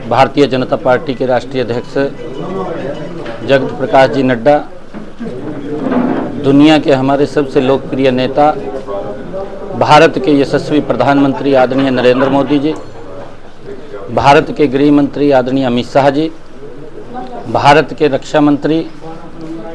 Bharatiya Janata party के राष्ट्रीय अध्यक्ष जगत प्रकाश जी नड्डा, दुनिया के हमारे सबसे लोकप्रिय नेता, भारत के यशस्वी प्रधानमंत्री आदरणीय नरेंद्र मोदी जी, भारत के गृह मंत्री आदरणीय अमित शाह जी, भारत के रक्षा मंत्री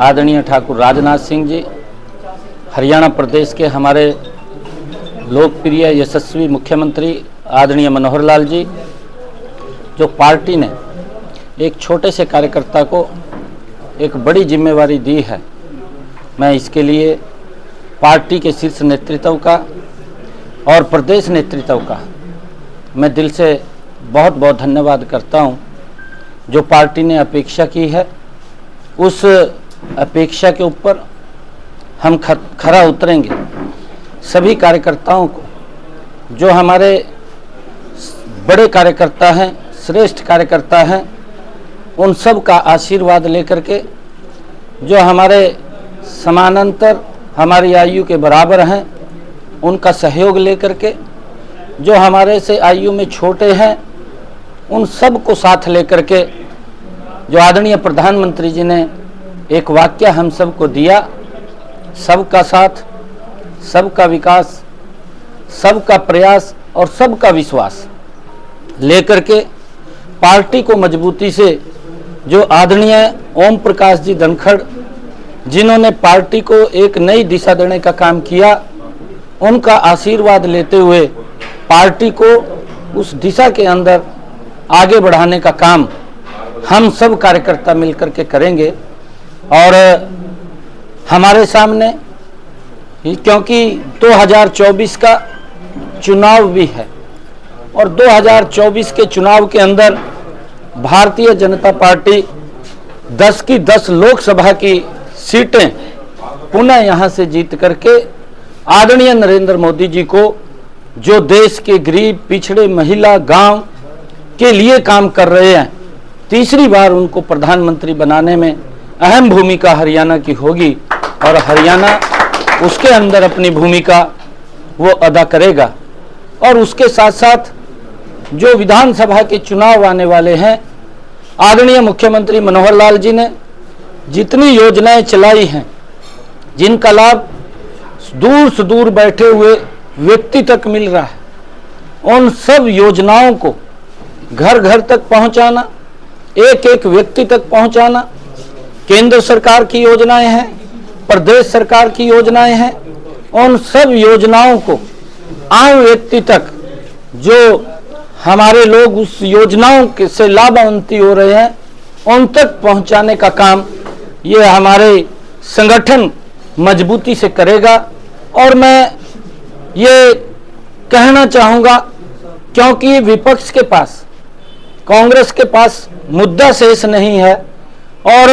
आदरणीय ठाकुर राजनाथ सिंह जी, हरियाणा प्रदेश के हमारे लोकप्रिय यशस्वी मुख्यमंत्री आदरणीय मनोहर लाल जी, जो पार्टी ने एक छोटे से कार्यकर्ता को एक बड़ी जिम्मेवारी दी है, मैं इसके लिए पार्टी के शीर्ष नेतृत्व का और प्रदेश नेतृत्व का मैं दिल से बहुत बहुत धन्यवाद करता हूं। जो पार्टी ने अपेक्षा की है, उस अपेक्षा के ऊपर हम खरा उतरेंगे। सभी कार्यकर्ताओं को, जो हमारे बड़े कार्यकर्ता हैं, श्रेष्ठ कार्यकर्ता हैं, उन सब का आशीर्वाद लेकर के, जो हमारे समानांतर हमारी आयु के बराबर हैं, उनका सहयोग लेकर के, जो हमारे से आयु में छोटे हैं, उन सब को साथ लेकर के, जो आदरणीय प्रधानमंत्री जी ने एक वाक्य हम सबको दिया, सबका साथ, सबका विकास, सबका प्रयास और सबका विश्वास लेकर के पार्टी को मजबूती से, जो आदरणीय ओम प्रकाश जी धनखड़, जिन्होंने पार्टी को एक नई दिशा देने का काम किया, उनका आशीर्वाद लेते हुए पार्टी को उस दिशा के अंदर आगे बढ़ाने का काम हम सब कार्यकर्ता मिलकर के करेंगे। और हमारे सामने, क्योंकि 2024 का चुनाव भी है और 2024 के चुनाव के अंदर भारतीय जनता पार्टी 10 की 10 लोकसभा की सीटें पुनः यहां से जीत करके आदरणीय नरेंद्र मोदी जी को, जो देश के गरीब, पिछड़े, महिला, गांव के लिए काम कर रहे हैं, तीसरी बार उनको प्रधानमंत्री बनाने में अहम भूमिका हरियाणा की होगी और हरियाणा उसके अंदर अपनी भूमिका वो अदा करेगा। और उसके साथ साथ जो विधानसभा के चुनाव आने वाले हैं, आदरणीय मुख्यमंत्री मनोहर लाल जी ने जितनी योजनाएं चलाई हैं, जिनका लाभ दूर से दूर बैठे हुए व्यक्ति तक मिल रहा है, उन सब योजनाओं को घर घर तक पहुंचाना, एक एक व्यक्ति तक पहुंचाना, केंद्र सरकार की योजनाएं हैं, प्रदेश सरकार की योजनाएं हैं, उन सब योजनाओं को आम व्यक्ति तक, जो हमारे लोग उस योजनाओं के से लाभान्वित हो रहे हैं, उन तक पहुंचाने का काम ये हमारे संगठन मजबूती से करेगा। और मैं ये कहना चाहूँगा, क्योंकि विपक्ष के पास, कांग्रेस के पास मुद्दा शेष नहीं है और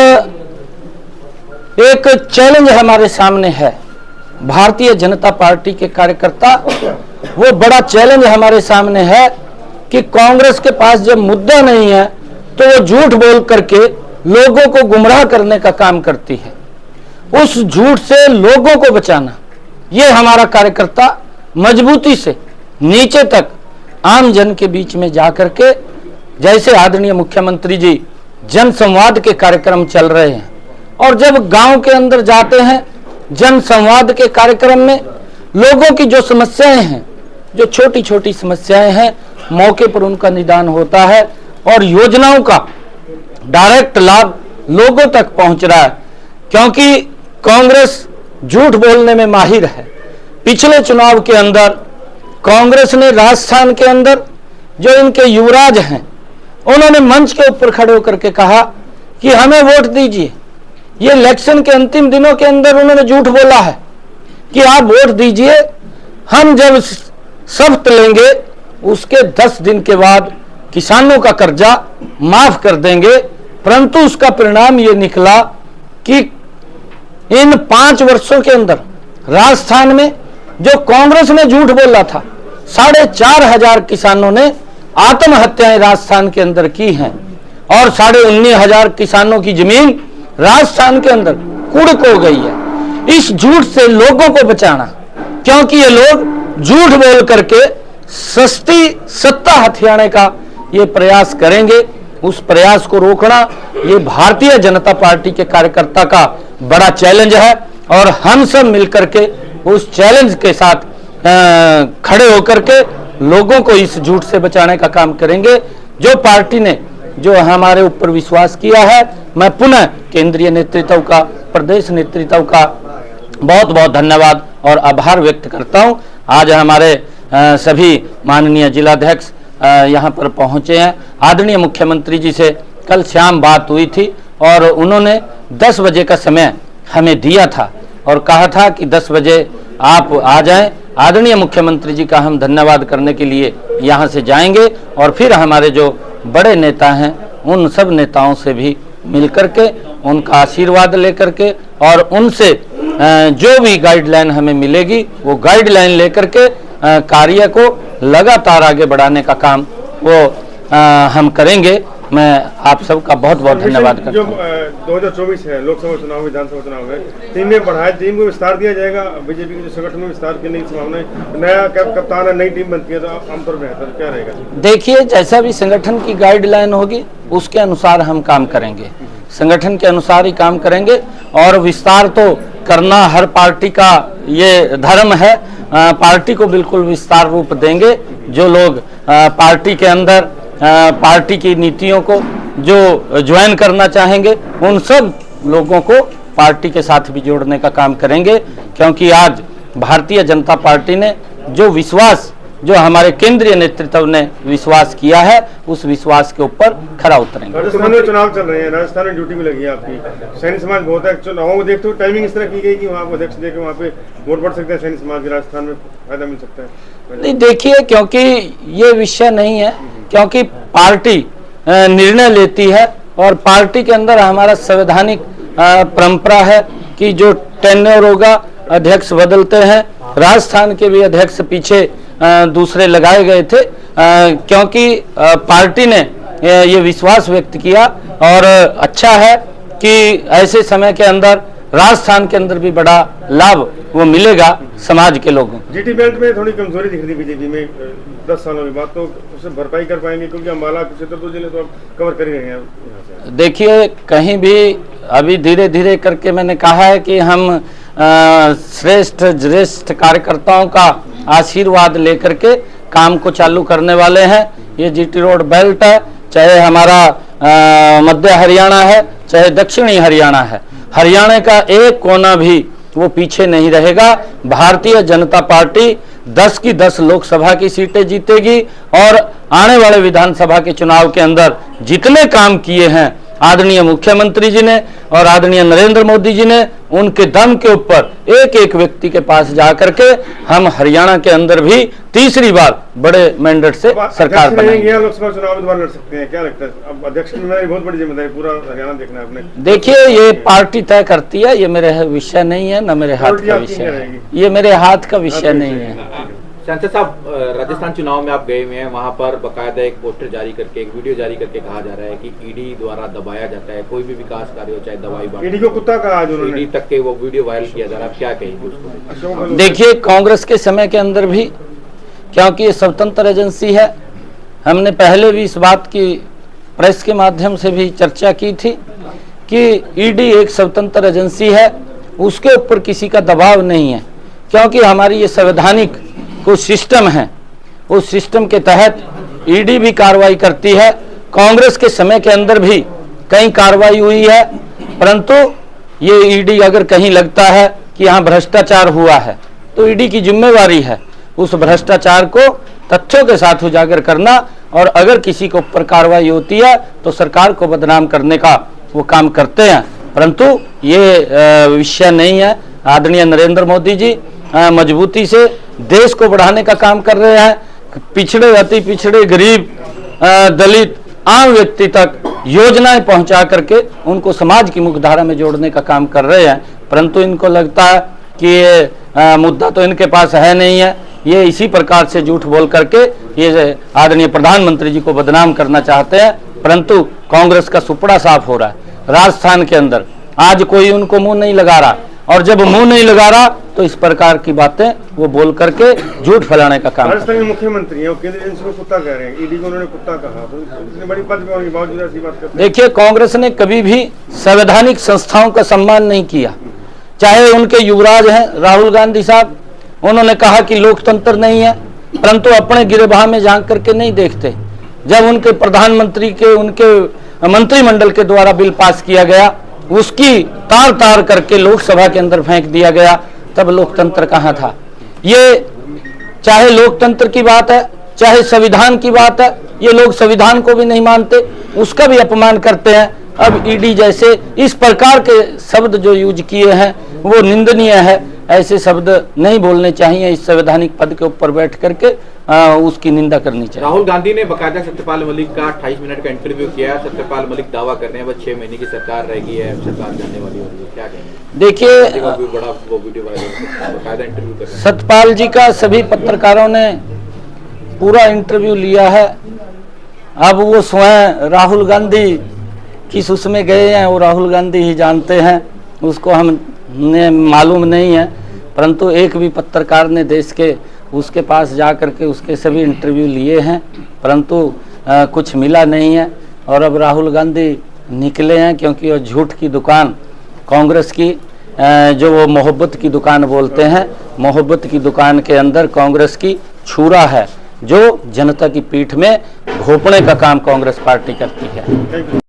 एक चैलेंज हमारे सामने है। भारतीय जनता पार्टी के कार्यकर्ता, वो बड़ा चैलेंज हमारे सामने है कि कांग्रेस के पास जब मुद्दा नहीं है तो वो झूठ बोल करके लोगों को गुमराह करने का काम करती है। उस झूठ से लोगों को बचाना, ये हमारा कार्यकर्ता मजबूती से नीचे तक आम जन के बीच में जाकर के, जैसे आदरणीय मुख्यमंत्री जी जन संवाद के कार्यक्रम चल रहे हैं, और जब गांव के अंदर जाते हैं जन संवाद के कार्यक्रम में, लोगों की जो समस्याएं हैं, जो छोटी छोटी समस्याएं हैं, मौके पर उनका निदान होता है और योजनाओं का डायरेक्ट लाभ लोगों तक पहुंच रहा है। क्योंकि कांग्रेस झूठ बोलने में माहिर है। पिछले चुनाव के अंदर कांग्रेस ने राजस्थान के अंदर, जो इनके युवराज हैं, उन्होंने मंच के ऊपर खड़े होकर के कहा कि हमें वोट दीजिए। ये इलेक्शन के अंतिम दिनों के अंदर उन्होंने झूठ बोला है कि आप वोट दीजिए, हम जब शपथ लेंगे उसके 10 दिन के बाद किसानों का कर्जा माफ कर देंगे। परंतु उसका परिणाम ये निकला कि इन 5 वर्षों के अंदर राजस्थान में जो कांग्रेस ने झूठ बोला था, 4,500 किसानों ने आत्महत्याएं राजस्थान के अंदर की हैं और 19,500 किसानों की जमीन राजस्थान के अंदर कुड़क हो गई है। इस झूठ से लोगों को बचाना, क्योंकि ये लोग झूठ बोल करके सस्ती सत्ता हथियाने का ये प्रयास करेंगे। उस प्रयास को रोकना ये भारतीय जनता पार्टी के कार्यकर्ता का बड़ा चैलेंज है और हम सब मिलकर के उस चैलेंज के साथ खड़े होकर के लोगों को इस झूठ से बचाने का काम करेंगे। जो पार्टी ने जो हमारे ऊपर विश्वास किया है, मैं पुनः केंद्रीय नेतृत्व का, प्रदेश नेतृत्व का बहुत बहुत धन्यवाद और आभार व्यक्त करता हूं। आज हमारे सभी माननीय जिलाध्यक्ष यहाँ पर पहुंचे हैं। आदरणीय मुख्यमंत्री जी से कल शाम बात हुई थी और उन्होंने 10 बजे का समय हमें दिया था और कहा था कि 10 बजे आप आ जाएं। आदरणीय मुख्यमंत्री जी का हम धन्यवाद करने के लिए यहाँ से जाएंगे और फिर हमारे जो बड़े नेता हैं उन सब नेताओं से भी मिलकर के उनका आशीर्वाद लेकर के और उनसे जो भी गाइडलाइन हमें मिलेगी वो गाइडलाइन लेकर के कार्य को लगातार आगे बढ़ाने का काम वो हम करेंगे। मैं आप सबका बहुत बहुत धन्यवाद करता हूं। 2024 है, लोकसभा चुनाव, विधानसभा चुनाव है, टीम में बढ़ाए, टीम को विस्तार दिया जाएगा। बीजेपी के जो संगठन में विस्तार करने की संभावना है, नया कप्तान है, नई टीम बनती है तो आमतौर पर क्या रहेगा? देखिए, जैसा भी संगठन की गाइडलाइन होगी उसके अनुसार हम काम करेंगे, संगठन के अनुसार ही काम करेंगे और विस्तार तो करना हर पार्टी का ये धर्म है। पार्टी को बिल्कुल विस्तार रूप देंगे। जो लोग पार्टी के अंदर पार्टी की नीतियों को जो ज्वाइन करना चाहेंगे उन सब लोगों को पार्टी के साथ भी जोड़ने का काम करेंगे, क्योंकि आज भारतीय जनता पार्टी ने जो विश्वास, जो हमारे केंद्रीय नेतृत्व ने विश्वास किया है, उस विश्वास के ऊपर खरा उतरेंगे। राजस्थान में चुनाव चल रहे हैं, राजस्थान में ड्यूटी भी लगी है आपकी, सैनिक समाज बहुत है, चुनावों को देखते हुए टाइमिंग इस तरह की गई कि वहाँ अध्यक्ष देकर वहाँ पे वोट बढ़ सकते हैं, सैनिक समाज के राजस्थान में फायदा मिल सकता है? नहीं, देखिए, क्योंकि ये विषय नहीं है, क्योंकि पार्टी निर्णय लेती है और पार्टी के अंदर हमारा संवैधानिक परंपरा है कि जो टेन्योर होगा अध्यक्ष बदलते हैं। राजस्थान के भी अध्यक्ष पीछे दूसरे लगाए गए थे, क्योंकि पार्टी ने ये विश्वास व्यक्त किया और अच्छा है कि ऐसे समय के अंदर राजस्थान के अंदर भी बड़ा लाभ वो मिलेगा समाज के लोगों को। जीटी बेल्ट में थोड़ी कमजोरी दिख रही बीजेपी में 10 सालों के बाद, तो उससे भरपाई कर पाएंगे? क्योंकि अम्बाला क्षेत्र 2 जिले तो आप कवर कर ही रहे हैं। देखिए, कहीं भी अभी धीरे धीरे करके मैंने कहा है कि हम श्रेष्ठ कार्यकर्ताओं का आशीर्वाद लेकर के काम को चालू करने वाले हैं। ये जीटी रोड बेल्ट है, चाहे हमारा मध्य हरियाणा है, चाहे दक्षिणी हरियाणा है, हरियाणा का एक कोना भी वो पीछे नहीं रहेगा। भारतीय जनता पार्टी 10 की 10 लोकसभा की सीटें जीतेगी और आने वाले विधानसभा के चुनाव के अंदर जितने काम किए हैं आदरणीय मुख्यमंत्री जी ने और आदरणीय नरेंद्र मोदी जी ने, उनके दम के ऊपर एक एक व्यक्ति के पास जाकर के हम हरियाणा के अंदर भी तीसरी बार बड़े मैंडेट से सरकार बनाएंगे। लोकसभा चुनाव में लड़ सकते हैं, क्या लगता है? अब अध्यक्ष की बहुत बड़ी जिम्मेदारी, पूरा हरियाणा देखना है आपने। देखिए, ये पार्टी तय करती है, ये मेरे विषय नहीं है, न मेरे हाथ का विषय है, ये मेरे हाथ का विषय नहीं है। सांसद साहब, राजस्थान चुनाव में आप गए हुए हैं, वहां पर बकायदा एक पोस्टर जारी करके, एक वीडियो जारी करके कहा जा रहा है कि ईडी द्वारा दबाया जाता है कोई भी विकास कार्य हो, चाहे दवाई बांट, ईडी को कुत्ता कहा आज उन्होंने, ईडी तक के वो वीडियो वायरल किया जा रहा है, आप क्या कहेंगे उसको? देखिए, कांग्रेस के समय के अंदर भी, क्योंकि ये स्वतंत्र एजेंसी है, हमने पहले भी इस बात की प्रेस के माध्यम से भी चर्चा की थी कि ईडी एक स्वतंत्र एजेंसी है, उसके ऊपर किसी का दबाव नहीं है, क्योंकि हमारी ये संवैधानिक कुछ सिस्टम है, उस सिस्टम के तहत ईडी भी कार्रवाई करती है। कांग्रेस के समय के अंदर भी कई कार्रवाई हुई है, परंतु ये ईडी अगर कहीं लगता है कि यहाँ भ्रष्टाचार हुआ है तो ईडी की जिम्मेवारी है उस भ्रष्टाचार को तथ्यों के साथ उजागर करना, और अगर किसी के ऊपर कार्रवाई होती है तो सरकार को बदनाम करने का वो काम करते हैं, परंतु ये विषय नहीं है। आदरणीय नरेंद्र मोदी जी मजबूती से देश को बढ़ाने का काम कर रहे हैं। पिछड़े, अति पिछड़े, गरीब, दलित, आम व्यक्ति तक योजनाएं पहुंचा करके उनको समाज की मुख्यधारा में जोड़ने का काम कर रहे हैं, परंतु इनको लगता है कि ये मुद्दा तो इनके पास है नहीं है। ये इसी प्रकार से झूठ बोल करके ये आदरणीय प्रधानमंत्री जी को बदनाम करना चाहते हैं, परंतु कांग्रेस का सुपड़ा साफ हो रहा है। राजस्थान के अंदर आज कोई उनको मुंह नहीं लगा रहा, और जब मुंह नहीं लगा रहा तो इस प्रकार की बातें वो बोल करके झूठ फैलाने का काम कर राजस्थान के मुख्यमंत्री हैं, वो केंद्रीय एजेंसी को कुत्ता कह रहे हैं, ईडी को उन्होंने कुत्ता कहा, तो इतनी बड़ी पद पे होने के बावजूद ऐसी बात करते हैं। देखिए, कांग्रेस ने कभी भी संवैधानिक संस्थाओं का सम्मान नहीं किया। चाहे उनके युवराज हैं राहुल गांधी साहब, उन्होंने कहा कि लोकतंत्र नहीं है, परंतु अपने गिरेबान में झांक करके नहीं देखते। जब उनके प्रधानमंत्री के उनके मंत्रिमंडल के द्वारा बिल पास किया गया, उसकी तार तार करके लोकसभा के अंदर फेंक दिया गया, तब लोकतंत्र कहाँ था। ये चाहे लोकतंत्र की बात है, चाहे संविधान की बात है, ये लोग संविधान को भी नहीं मानते, उसका भी अपमान करते हैं। अब ईडी जैसे इस प्रकार के शब्द जो यूज किए हैं वो निंदनीय है। ऐसे शब्द नहीं बोलने चाहिए। इस संवैधानिक पद के ऊपर बैठ करके उसकी निंदा करनी चाहिए। राहुल गांधी ने बकायदा सत्यपाल मलिक का 28 मिनट का इंटरव्यू किया। सत्यपाल मलिक दावा कर रहे हैं बस 6 महीने की सरकार रहेगी, है सरकार जाने वाली होगी, क्या कहेंगे? देखिए, बड़ा वो वीडियो वायरल, बकायदा इंटरव्यू कर रहे हैं। सत्यपाल जी का सभी पत्रकारों ने पूरा इंटरव्यू लिया है। अब वो स्वयं राहुल गांधी किस उसमें गए हैं वो राहुल गांधी ही जानते हैं, उसको हमने मालूम नहीं है। परंतु एक भी पत्रकार ने देश के उसके पास जा कर के उसके सभी इंटरव्यू लिए हैं, परंतु कुछ मिला नहीं है। और अब राहुल गांधी निकले हैं क्योंकि वो झूठ की दुकान कांग्रेस की, जो वो मोहब्बत की दुकान बोलते हैं, मोहब्बत की दुकान के अंदर कांग्रेस की छुरा है, जो जनता की पीठ में घोंपने का काम कांग्रेस पार्टी करती है।